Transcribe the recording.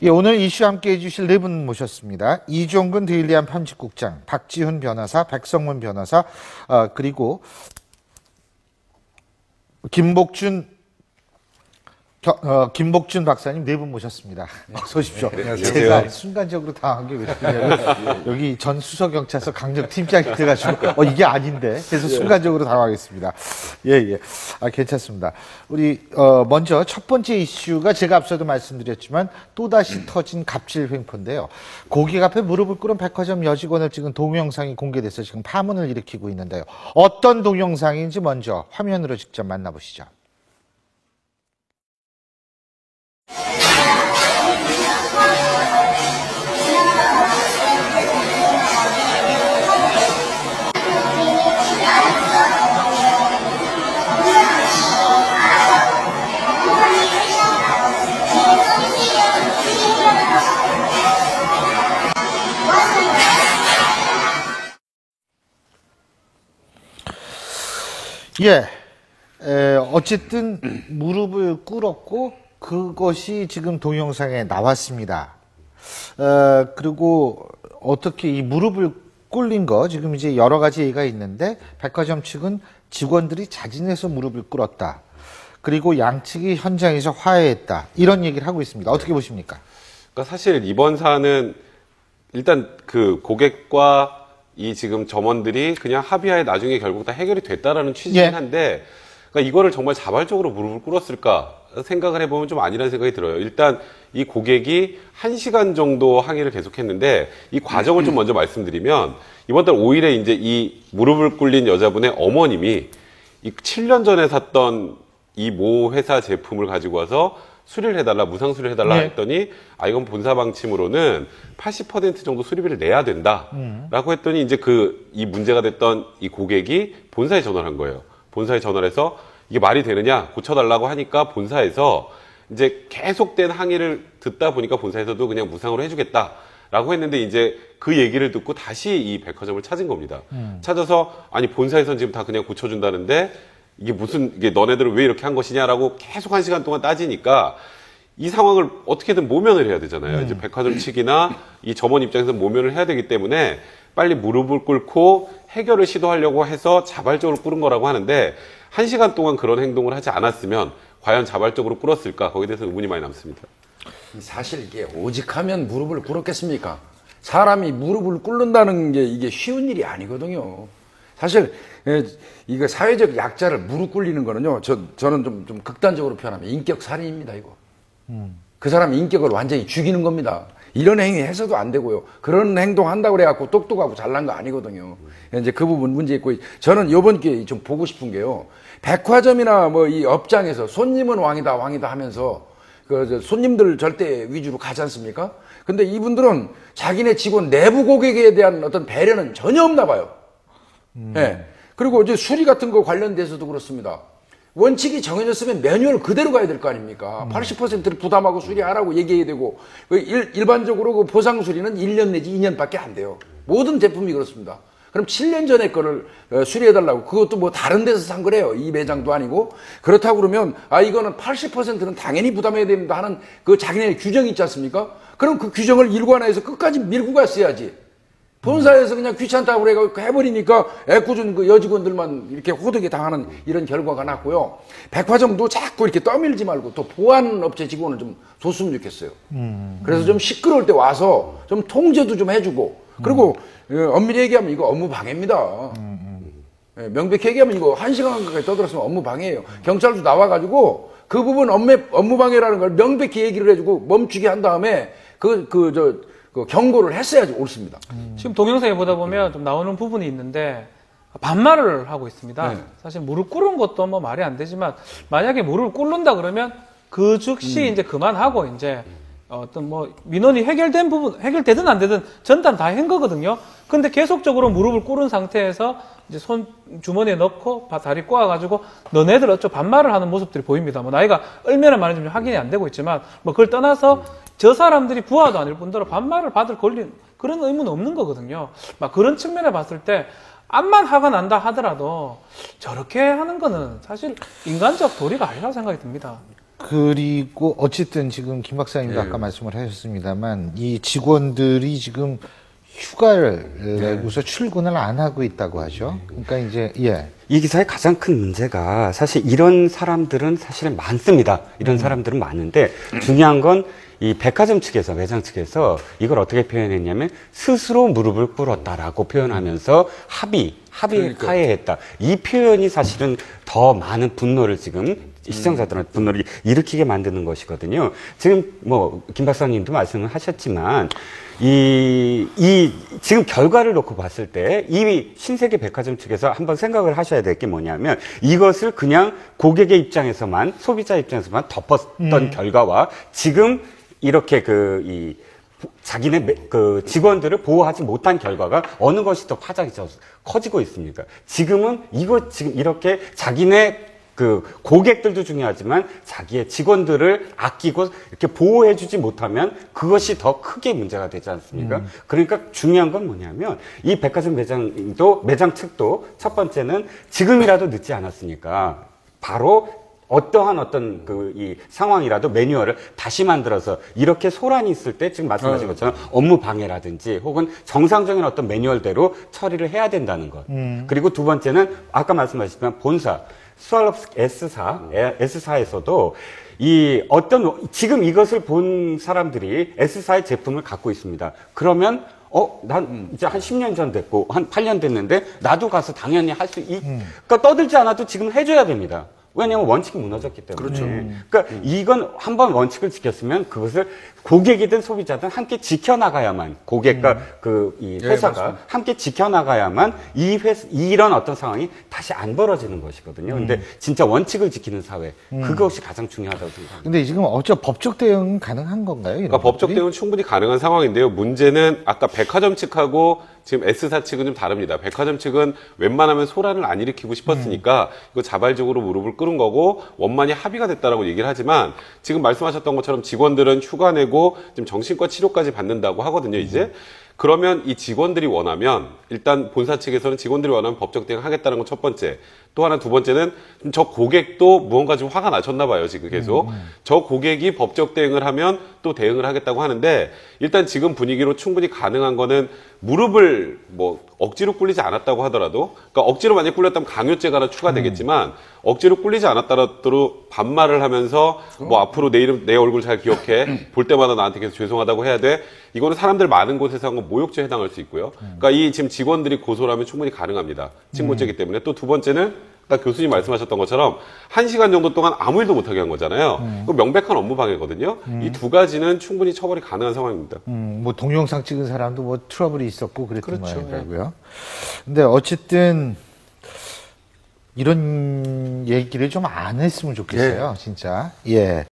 예, 오늘 이슈 함께 해주실 네 분 모셨습니다. 이종근 데일리안 편집국장, 박지훈 변호사, 백성문 변호사, 그리고 김복준 박사님 네 분 모셨습니다. 어서 오십시오. 제가 순간적으로 당한 게 왜 그러냐면 여기 전 수서경찰서 강력팀장이 돼가지고 이게 아닌데 그래서 순간적으로 당황했습니다. 예. 괜찮습니다. 우리 먼저 첫 번째 이슈가 제가 앞서도 말씀드렸지만 또다시 터진 갑질 횡포인데요. 고객 앞에 무릎을 꿇은 백화점 여직원을 찍은 동영상이 공개돼서 지금 파문을 일으키고 있는데요. 어떤 동영상인지 먼저 화면으로 직접 만나보시죠. 어쨌든 무릎을 꿇었고 그것이 지금 동영상에 나왔습니다. 그리고 어떻게 이 무릎을 꿇린 거 지금 이제 여러 가지 얘기가 있는데 백화점 측은 직원들이 자진해서 무릎을 꿇었다. 그리고 양측이 현장에서 화해했다. 이런 얘기를 하고 있습니다. 어떻게 보십니까? 그러니까 사실 이번 사안은 일단 그 고객과 이 지금 점원들이 그냥 합의하에 나중에 결국 다 해결이 됐다라는 취지긴 한데, 그러니까 이거를 정말 자발적으로 무릎을 꿇었을까 생각을 해보면 좀 아니라는 생각이 들어요. 일단 이 고객이 1시간 정도 항의를 계속했는데 이 과정을 좀 먼저 말씀드리면 이번 달 5일에 이제 이 무릎을 꿇린 여자분의 어머님이 이 7년 전에 샀던 이 모 회사 제품을 가지고 와서 수리를 해달라, 무상 수리를 해달라 했더니, 이건 본사 방침으로는 80% 정도 수리비를 내야 된다. 라고 했더니, 이제 이 문제가 됐던 이 고객이 본사에 전화를 한 거예요. 본사에 전화를 해서 이게 말이 되느냐, 고쳐달라고 하니까 본사에서 이제 계속된 항의를 듣다 보니까 본사에서도 그냥 무상으로 해주겠다. 라고 했는데, 이제 그 얘기를 듣고 다시 이 백화점을 찾은 겁니다. 찾아서, 아니, 본사에서는 지금 다 그냥 고쳐준다는데, 이게 너네들은 왜 이렇게 한 것이냐라고 계속 1시간 동안 따지니까 이 상황을 어떻게든 모면을 해야 되잖아요. 이제 백화점 측이나 이 점원 입장에서 모면을 해야 되기 때문에 빨리 무릎을 꿇고 해결을 시도하려고 해서 자발적으로 꿇은 거라고 하는데 1시간 동안 그런 행동을 하지 않았으면 과연 자발적으로 꿇었을까? 거기에 대해서 의문이 많이 남습니다. 사실 이게 오직하면 무릎을 꿇었겠습니까? 사람이 무릎을 꿇는다는 게 이게 쉬운 일이 아니거든요. 사실 이거 사회적 약자를 무릎 꿇리는 거는요, 저는 좀 극단적으로 표현하면 인격 살인입니다. 이거 그 사람 인격을 완전히 죽이는 겁니다. 이런 행위 해서도 안 되고요. 그런 행동 한다고 그래갖고 똑똑하고 잘난 거 아니거든요. 이제 그 부분 문제 있고, 저는 이번 기회에 좀 보고 싶은 게요, 백화점이나 뭐 이 업장에서 손님은 왕이다 하면서 손님들 절대 위주로 가지 않습니까? 근데 이분들은 자기네 직원 내부 고객에 대한 어떤 배려는 전혀 없나 봐요. 그리고 이제 수리 같은 거 관련돼서도 그렇습니다. 원칙이 정해졌으면 매뉴얼 그대로 가야 될 거 아닙니까? 80%를 부담하고 수리하라고 얘기해야 되고, 일반적으로 그 보상 수리는 1년 내지 2년밖에 안 돼요. 모든 제품이 그렇습니다. 그럼 7년 전에 거를 수리해달라고, 그것도 뭐 다른 데서 산 거래요. 이 매장도 아니고. 그렇다고 그러면, 이거는 80%는 당연히 부담해야 됩니다 하는 그 자기네 규정이 있지 않습니까? 그럼 그 규정을 일관해서 끝까지 밀고 갔어야지. 본사에서 그냥 귀찮다고 그래가지고 해버리니까 애꿎은 그 여직원들만 이렇게 호되게 당하는 이런 결과가 났고요. 백화점도 자꾸 이렇게 떠밀지 말고 또 보안업체 직원을 좀 줬으면 좋겠어요. 그래서 좀 시끄러울 때 와서 좀 통제도 좀 해주고, 그리고 엄밀히 얘기하면 이거 업무 방해입니다. 명백히 얘기하면 이거 1시간 가까이 떠들었으면 업무 방해예요. 경찰도 나와가지고 그 부분 업무 방해라는 걸 명백히 얘기를 해주고 멈추게 한 다음에 경고를 했어야지 옳습니다. 지금 동영상에 보다 보면 좀 나오는 부분이 있는데 반말을 하고 있습니다. 사실 무릎 꿇은 것도 뭐 말이 안 되지만 만약에 무릎을 꿇는다 그러면 그 즉시 이제 그만하고 이제 어떤 뭐 민원이 해결된 부분, 해결되든 안 되든 전담 다 한 거거든요. 근데 계속적으로 무릎을 꿇은 상태에서 이제 손 주머니에 넣고 다리 꼬아가지고 너네들 어쩌 반말을 하는 모습들이 보입니다. 뭐 나이가 얼마나 많은지 확인이 안 되고 있지만 뭐 그걸 떠나서 저 사람들이 부하도 아닐 뿐더러 반말을 받을 권리 그런 의무는 없는 거거든요. 막 그런 측면에 봤을 때 암만 화가 난다 하더라도 저렇게 하는 거는 사실 인간적 도리가 아니라고 생각이 듭니다. 그리고 어쨌든 지금 김 박사님도 아까 말씀을 하셨습니다만 이 직원들이 지금 휴가를 내고서 출근을 안 하고 있다고 하죠. 그러니까 이제 이 기사의 가장 큰 문제가 사실 이런 사람들은 사실 많습니다. 이런 사람들은 많은데 중요한 건 이 백화점 측에서 매장 측에서 이걸 어떻게 표현했냐면 스스로 무릎을 꿇었다라고 표현하면서 합의에 가해했다. 이 표현이 사실은 더 많은 분노를 지금 시청자들한테 분노를 일으키게 만드는 것이거든요. 지금 뭐 김 박사님도 말씀을 하셨지만 지금 결과를 놓고 봤을 때 이 신세계 백화점 측에서 한번 생각을 하셔야 될 게 뭐냐면 이것을 그냥 고객의 입장에서만 소비자 입장에서만 덮었던 결과와 지금 이렇게 자기네 직원들을 보호하지 못한 결과가 어느 것이 더 파장이 커지고 있습니까? 지금 이렇게 자기네 고객들도 중요하지만 자기의 직원들을 아끼고 이렇게 보호해주지 못하면 그것이 더 크게 문제가 되지 않습니까? 그러니까 중요한 건 뭐냐면 이 백화점 매장 측도 첫 번째는 지금이라도 늦지 않았으니까 바로 어떠한 이 상황이라도 매뉴얼을 다시 만들어서 이렇게 소란이 있을 때 지금 말씀하신 것처럼 업무 방해라든지 혹은 정상적인 어떤 매뉴얼대로 처리를 해야 된다는 것. 그리고 두 번째는 아까 말씀하셨지만 본사, 스왈롭스 S사에서도 지금 이것을 본 사람들이 S사의 제품을 갖고 있습니다. 그러면 난 이제 한 10년 전 됐고 한 8년 됐는데 나도 가서 당연히 그러니까 떠들지 않아도 지금 해줘야 됩니다. 왜냐하면 원칙이 무너졌기 때문에. 그렇죠. 그러니까 이건 한번 원칙을 지켰으면 그것을 고객이든 소비자든 함께 지켜나가야만 고객과 이 회사가 함께 지켜나가야만 이런 어떤 상황이 다시 안 벌어지는 것이거든요. 근데 진짜 원칙을 지키는 사회 그것이 가장 중요하다고 생각합니다. 근데 지금 법적 대응은 가능한 건가요? 그러니까 법적 대응은 충분히 가능한 상황인데요. 문제는 아까 백화점 측하고 지금 S사 측은 좀 다릅니다. 백화점 측은 웬만하면 소란을 안 일으키고 싶었으니까 이거 자발적으로 무릎을 꿇은 거고 원만히 합의가 됐다라고 얘기를 하지만 지금 말씀하셨던 것처럼 직원들은 휴가 내고 지금 정신과 치료까지 받는다고 하거든요, 이제. 그러면 이 직원들이 원하면 일단 본사 측에서는 직원들이 원하면 법적 대응 하겠다는 건 첫 번째. 또 하나 두 번째는 저 고객도 무언가 좀 화가 나셨나 봐요, 지금 계속. 저 고객이 법적 대응을 하면 또 대응을 하겠다고 하는데 일단 지금 분위기로 충분히 가능한 거는 무릎을 억지로 꿇리지 않았다고 하더라도 그러니까 억지로 만약 꿇렸다면 강요죄가 하나 추가되겠지만 억지로 꿇리지 않았더라도 반말을 하면서 앞으로 내 얼굴 잘 기억해. 볼 때마다 나한테 계속 죄송하다고 해야 돼. 이거는 사람들 많은 곳에서 한 건 모욕죄에 해당할 수 있고요. 그러니까 지금 직원들이 고소를 하면 충분히 가능합니다. 직무죄이기 때문에. 또 두 번째는 아까 교수님 말씀하셨던 것처럼 1시간 정도 동안 아무 일도 못하게 한 거잖아요. 그 명백한 업무 방해거든요. 이 두 가지는 충분히 처벌이 가능한 상황입니다. 동영상 찍은 사람도 트러블이 있었고 그랬던 모양이고요. 근데 어쨌든 이런 얘기를 좀 안 했으면 좋겠어요, 진짜.